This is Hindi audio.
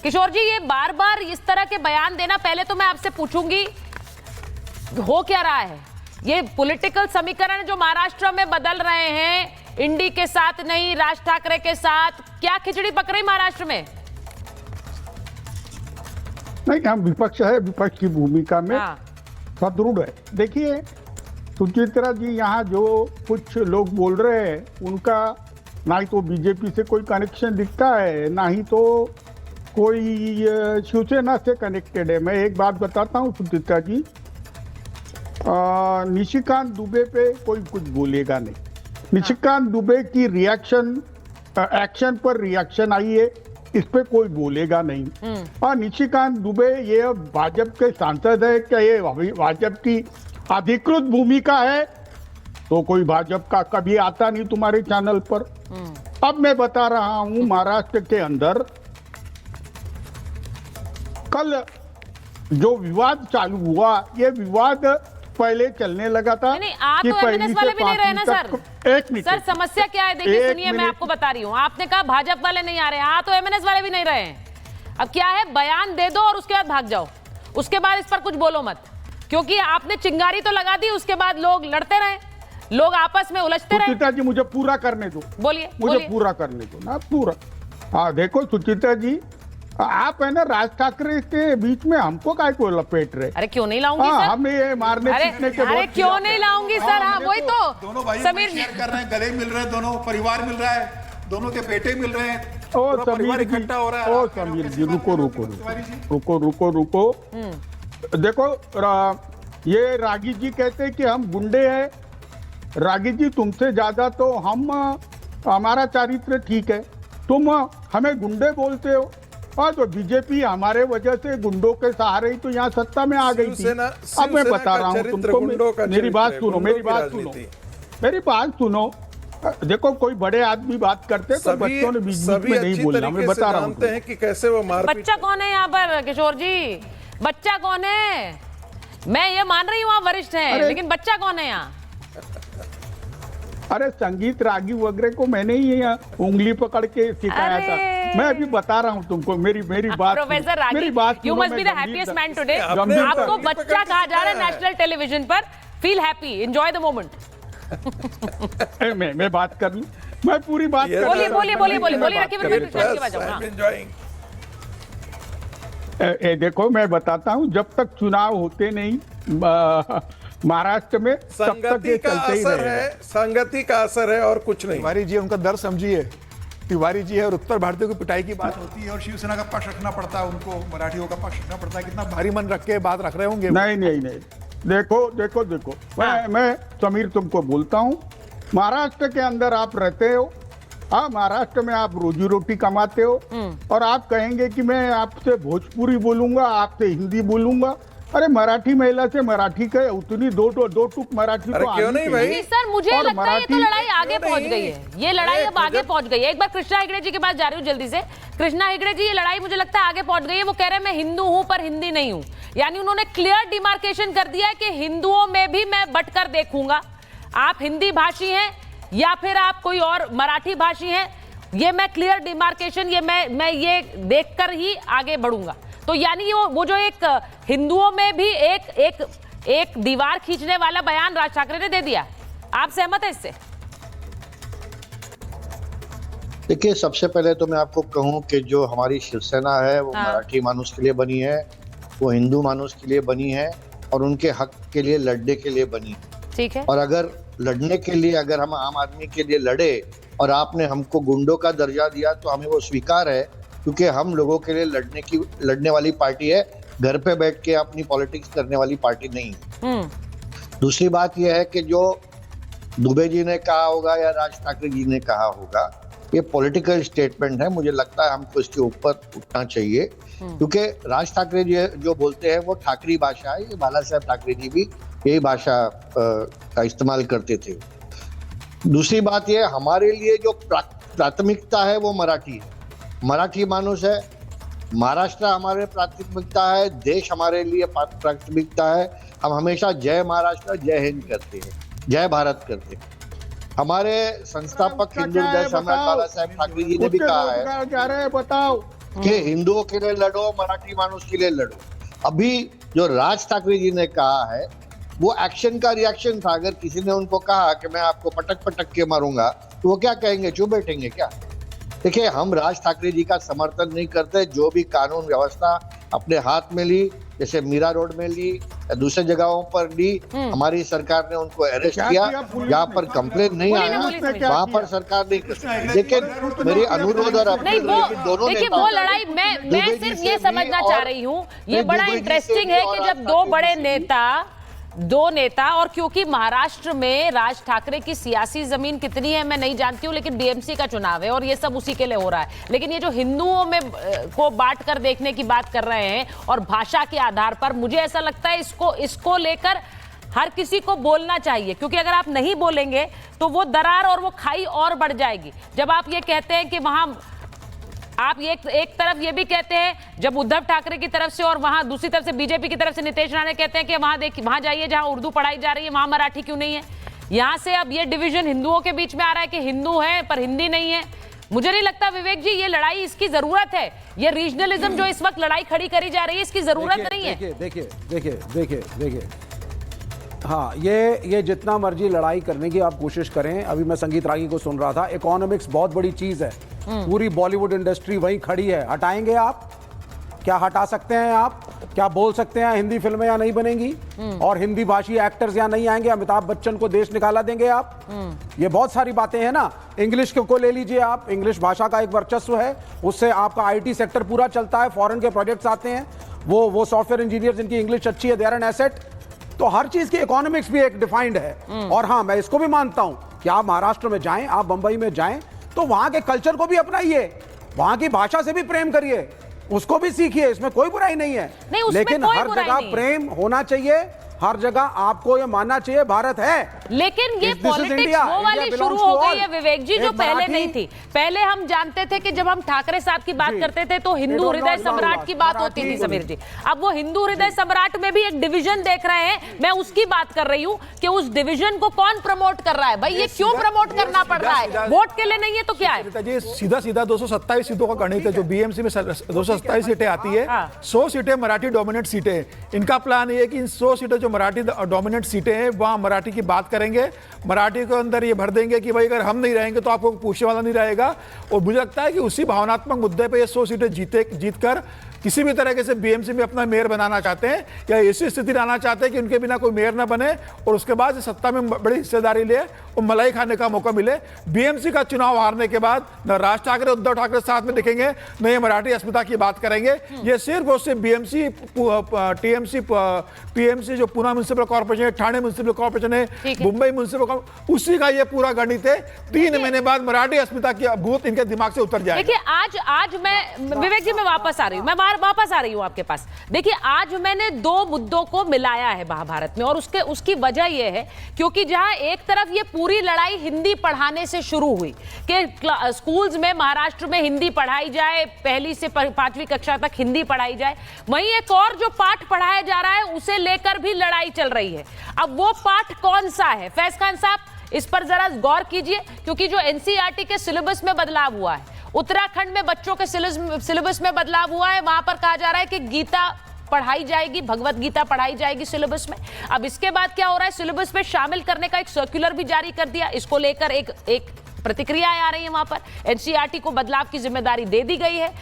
किशोर जी, ये बार बार इस तरह के बयान देना, पहले तो मैं आपसे पूछूंगी हो क्या रहा है? ये पॉलिटिकल समीकरण जो महाराष्ट्र में बदल रहे हैं, इंडी के साथ नहीं राज ठाकरे के साथ, क्या खिचड़ी पक रही महाराष्ट्र में? नहीं, हम विपक्ष है, विपक्ष की भूमिका में सदृढ़ है। देखिए सुचित्रा जी, यहाँ जो कुछ लोग बोल रहे हैं उनका ना ही तो बीजेपी से कोई कनेक्शन दिखता है, ना ही तो कोई शिवसेना से कनेक्टेड है। मैं एक बात बताता हूँ सुचित्रा जी, निशिकांत दुबे पे कोई कुछ बोलेगा नहीं। निशिकांत दुबे की रिएक्शन, एक्शन पर रिएक्शन आई है, इस पे कोई बोलेगा नहीं। और निशिकांत दुबे ये भाजपा के सांसद है क्या? ये भाजपा की अधिकृत भूमिका है तो कोई भाजपा का कभी आता नहीं तुम्हारे चैनल पर। अब मैं बता रहा हूं, महाराष्ट्र के अंदर कल जो विवाद चालू हुआ, ये विवाद पहले चलने लगा था। नहीं, आप तो एमएनएस वाले भी नहीं रहे ना सर। एक मिनट सर, समस्या क्या है? देखिए सुनिए, मैं आपको बता रही हूँ। आपने कहा भाजपा वाले नहीं आ रहे, हाँ तो एमएनएस वाले भी नहीं रहे हैं। अब क्या है, बयान दे दो और उसके बाद भाग जाओ, उसके बाद इस पर कुछ बोलो मत, क्योंकि आपने चिंगारी तो लगा दी, उसके बाद लोग लड़ते रहे, लोग आपस में उलझते रहे। सुचित्रा जी मुझे पूरा करने दो, बोलिए, मुझे पूरा करने दो ना, पूरा। हाँ देखो सुचित्रा जी, आप है ना राज ठाकरे के बीच में हमको काय को लपेट रहे? अरे क्यों नहीं लाऊंगी सर? हमें ये मारने पीटने के अरे क्यों नहीं लाऊंगी सर? हाँ वही तो दोनों भाई समीर शेयर कर रहे हैं, गले मिल रहे हैं, दोनों परिवार मिल रहा है, दोनों के बेटे मिल रहे हैं, ओ पूरा परिवार समीर जी, इकट्ठा हो रहा है। ओ समीर जी, रुको रुको रुको रुको रुको। देखो ये रागी जी कहते हैं कि हम गुंडे हैं। रागी जी, तुमसे ज्यादा तो हमारा चारित्र ठीक है, तुम हमें गुंडे बोलते हो। और तो बीजेपी हमारे वजह से गुंडों के सहारे ही तो यहाँ सत्ता में आ गई थी। अब मैं बता रहा हूँ तुमको, मेरी बात सुनो, मेरी बात सुनो, मेरी बात सुनो। देखो कोई बड़े आदमी बात करते तो बच्चों ने बीच में नहीं बोलना। मैं बता रहा हूँ कि कैसे वो मार। बच्चा कौन है यहाँ पर किशोर जी? बच्चा कौन है? मैं ये मान रही हूँ आप वरिष्ठ हैं, लेकिन बच्चा कौन है यहाँ? अरे संगीत रागी वगैरह को मैंने ही उंगली पकड़ के सिखाया था। मैं अभी बता रहा हूँ तुमको, मेरी बात, प्रोफेसर रागी, मेरी बात, you must be the happiest man today. आपको बच्चा कहा जा रहा है नेशनल टेलीविजन पर। Feel happy, enjoy the moment. मैं बात कर लूं, मैं पूरी बात कर। बोलिए बोलिए बोलिए बोलिए बोलिए, रखिए फिर मैं कृष्णा के पास जाऊंगा। देखो मैं बताता हूँ, जब तक चुनाव होते नहीं महाराष्ट्र में, तब तक ये चलते ही रहेगा। संगति का असर है और कुछ नहीं। तिवारी जी, उनका दर्द समझिए। तिवारी जी है और उत्तर भारतीयों की पिटाई की बात होती है और शिवसेना का पक्ष रखना पड़ता है, उनको मराठियों का पक्ष रखना पड़ता है। कितना भारी मन रख के बात रख रहे होंगे। नहीं नहीं नहीं, देखो मैं समीर तुमको बोलता हूँ, महाराष्ट्र के अंदर आप रहते हो, हाँ महाराष्ट्र में आप रोजी रोटी कमाते हो, और आप कहेंगे कि मैं आपसे भोजपुरी बोलूंगा, आपसे हिंदी बोलूंगा। अरे मराठी महिला से मराठी के उतनी दो टूक मराठी तो क्यों नहीं भाई? नहीं सर, मुझे लगता है ये तो लड़ाई आगे पहुंच गई है। ये लड़ाई अब आगे पहुंच गई है। एक बार कृष्णा हेगड़े जी के पास जा रही हूँ जल्दी से। कृष्णा हेगड़े जी, ये लड़ाई मुझे लगता है आगे पहुंच गई है। वो कह रहे हैं मैं हिंदू हूं पर हिंदी नहीं हूं, यानी उन्होंने क्लियर डिमार्केशन कर दिया है कि हिंदुओं में भी मैं बंटकर देखूंगा। आप हिंदी भाषी हैं या फिर आप कोई और मराठी भाषी हैं, ये मैं क्लियर डिमार्केशन, ये मैं ये देखकर ही आगे बढ़ूंगा। तो यानी वो जो एक हिंदुओं में भी एक दीवार खींचने वाला बयान राज ठाकरे ने दे दिया। आप सहमत हैं इससे? देखिए, सबसे पहले तो मैं आपको कहूं कि जो हमारी शिवसेना है वो मराठी मानुष के लिए बनी है, वो हिंदू मानुष के लिए बनी है और उनके हक के लिए लड़ने के लिए बनी है। ठीक है। और अगर लड़ने के लिए, अगर हम आम आदमी के लिए लड़े और आपने हमको गुंडों का दर्जा दिया तो हमें वो स्वीकार है, क्योंकि हम लोगों के लिए लड़ने वाली पार्टी है, घर पे बैठ के अपनी पॉलिटिक्स करने वाली पार्टी नहीं है। दूसरी बात यह है कि जो दुबे जी ने कहा होगा या राज ठाकरे जी ने कहा होगा, ये पॉलिटिकल स्टेटमेंट है। मुझे लगता है हमको इसके ऊपर उठना चाहिए, क्योंकि राज ठाकरे जी जो बोलते हैं वो ठाकरी भाषा है। ये बाला साहब ठाकरे जी भी यही भाषा का इस्तेमाल करते थे। दूसरी बात ये, हमारे लिए जो प्राथमिकता है वो मराठी है, मराठी मानुष है। महाराष्ट्र हमारे प्राथमिकता है, देश हमारे लिए प्राथमिकता है। हम हमेशा जय महाराष्ट्र जय हिंद करते हैं, जय भारत करते हैं। हमारे संस्थापक हिंदू हृदय सम्राट बाला साहेब ठाकरे जी ने भी कहा है। बताओ, कि हिंदुओं के लिए लड़ो, मराठी मानुस के लिए लड़ो। अभी जो राज ठाकरे जी ने कहा है वो एक्शन का रिएक्शन था। अगर किसी ने उनको कहा कि मैं आपको पटक पटक के मारूंगा तो वो क्या कहेंगे, चुप बैठेंगे क्या? देखिए, हम राज ठाकरे जी का समर्थन नहीं करते। जो भी कानून व्यवस्था अपने हाथ में ली, जैसे मीरा रोड में ली या दूसरे जगहों पर ली, हमारी सरकार ने उनको अरेस्ट किया। जहाँ पर कंप्लेन नहीं आया वहाँ पर सरकार नहीं कर। लेकिन मेरी अनुरोध और नहीं, अपील रहेगी दोनों देखिए वो लड़ाई मैं सिर्फ ये समझना चाह रही हूँ, ये बड़ा इंटरेस्टिंग है कि जब दो नेता और क्योंकि महाराष्ट्र में राज ठाकरे की सियासी जमीन कितनी है मैं नहीं जानती हूं, लेकिन बीएमसी का चुनाव है और ये सब उसी के लिए हो रहा है। लेकिन ये जो हिंदुओं में को बांट कर देखने की बात कर रहे हैं और भाषा के आधार पर, मुझे ऐसा लगता है इसको लेकर हर किसी को बोलना चाहिए, क्योंकि अगर आप नहीं बोलेंगे तो वो दरार और वो खाई और बढ़ जाएगी। जब आप ये कहते हैं कि वहां आप एक तरफ ये भी कहते हैं जब उद्धव ठाकरे की तरफ से और वहां दूसरी तरफ से बीजेपी की तरफ से नीतीश राणे कहते हैं कि वहां जाइए जहां उर्दू पढ़ाई जा रही है, वहां मराठी क्यों नहीं है। यहां से अब ये डिवीजन हिंदुओं के बीच में आ रहा है कि हिंदू है पर हिंदी नहीं है। मुझे नहीं लगता विवेक जी ये लड़ाई इसकी जरूरत है। ये रीजनलिज्म जो इस वक्त लड़ाई खड़ी करी जा रही है इसकी जरूरत नहीं है। देखिए हाँ, ये जितना मर्जी लड़ाई करने की आप कोशिश करें, अभी मैं संगीत रागी को सुन रहा था, इकोनॉमिक्स बहुत बड़ी चीज है। पूरी बॉलीवुड इंडस्ट्री वहीं खड़ी है, हटाएंगे आप? क्या हटा सकते हैं आप? क्या बोल सकते हैं हिंदी फिल्में या नहीं बनेंगी और हिंदी भाषी एक्टर्स या नहीं आएंगे? अमिताभ बच्चन को देश निकाला देंगे आप? ये बहुत सारी बातें हैं ना। इंग्लिश को ले लीजिए आप, इंग्लिश भाषा का एक वर्चस्व है, उससे आपका आईटी सेक्टर पूरा चलता है, फॉरेन के प्रोजेक्ट्स आते हैं, वो सॉफ्टवेयर इंजीनियर जिनकी इंग्लिश अच्छी है, दे आर एन एसेट। तो हर चीज की इकोनॉमिक्स भी एक डिफाइंड है। और हाँ, मैं इसको भी मानता हूं कि आप महाराष्ट्र में जाएं, आप बंबई में जाएं तो वहां के कल्चर को भी अपनाइए, वहां की भाषा से भी प्रेम करिए, उसको भी सीखिए, इसमें कोई बुराई नहीं है। लेकिन हर जगह प्रेम होना चाहिए, हर जगह आपको ये मानना चाहिए भारत है। लेकिन ये पॉलिटिक्स वो वाली शुरू हो गई है विवेक जी, जो पहले नहीं थी। पहले हम जानते थे कि जब हम ठाकरे साहब की बात करते थे तो हिंदू हृदय सम्राट की बात होती थी समीर जी। अब वो हिंदू हृदय सम्राट में भी एक डिवीजन देख रहे हैं। मैं उसकी बात कर रही हूँ कि उस डिवीजन को कौन प्रमोट कर रहा है। भाई ये क्यों प्रमोट करना पड़ रहा है? वोट के लिए नहीं है तो क्या है? सीधा 227 सीटों का गणित है। जो बीएमसी में 227 सीटें आती है, 100 सीटें मराठी डोमिनेट सीटें हैं। इनका प्लान ये है कि इन 100 सीटें मराठी डोमिनेंट सीटें हैं वहां मराठी की बात करेंगे, मराठी को अंदर ये भर देंगे कि भाई अगर हम नहीं रहेंगे तो आपको पूछने वाला नहीं रहेगा। और मुझे लगता है कि उसी भावनात्मक मुद्दे पे ये 100 सीटें जीतकर किसी भी तरह से बीएमसी में अपना मेयर बनाना चाहते हैं या ऐसी स्थिति लाना चाहते हैं कि उनके बिना कोई मेयर ना बने और उसके बाद सत्ता में बड़ी हिस्सेदारी ले और मलाई खाने का मौका मिले। बीएमसी का चुनाव हारने के बाद न राज ठाकरे उद्धव ठाकरे साथ में दिखेंगे, न ये मराठी अस्मिता की बात करेंगे। ये सिर्फ और सिर्फ बीएमसी, टीएमसी, पीएमसी जो पुणे म्युनिसिपल कॉर्पोरेशन है, ठाणे म्युनिसिपल कॉर्पोरेशन है, मुंबई म्युनिसिपल कॉर्पोरेशन, उसी का ये पूरा गणित है। 3 महीने बाद मराठी अस्मिता की भूत इनके दिमाग से उतर जाएगी। देखिए आज मैं विवेक जी मैं वापस आ रही हूं आपके पास। देखिए आज मैंने 2 मुद्दों को मिलाया है महाभारत में और उसकी वजह यह है क्योंकि जहां एक तरफ ये पूरी लड़ाई हिंदी पढ़ाने से शुरू हुई कि स्कूल्स में महाराष्ट्र में हिंदी पढ़ाई जाए, 1ली से 5वीं कक्षा तक हिंदी पढ़ाई जाए, वहीं एक और जो पाठ पढ़ाया जा रहा है उसे लेकर भी लड़ाई चल रही है। अब वो पाठ कौन सा है? फैज खान साहब इस पर जरा गौर कीजिए, क्योंकि जो एनसीईआरटी के सिलेबस में बदलाव हुआ है, उत्तराखंड में बच्चों के सिलेबस में बदलाव हुआ है। वहां पर कहा जा रहा है कि गीता पढ़ाई जाएगी, भगवत गीता पढ़ाई जाएगी सिलेबस में। अब इसके बाद क्या हो रहा है? सिलेबस में शामिल करने का एक सर्कुलर भी जारी कर दिया। इसको लेकर एक प्रतिक्रियाएं आ रही है, वहां पर एनसीईआरटी को बदलाव की जिम्मेदारी दे दी गई है।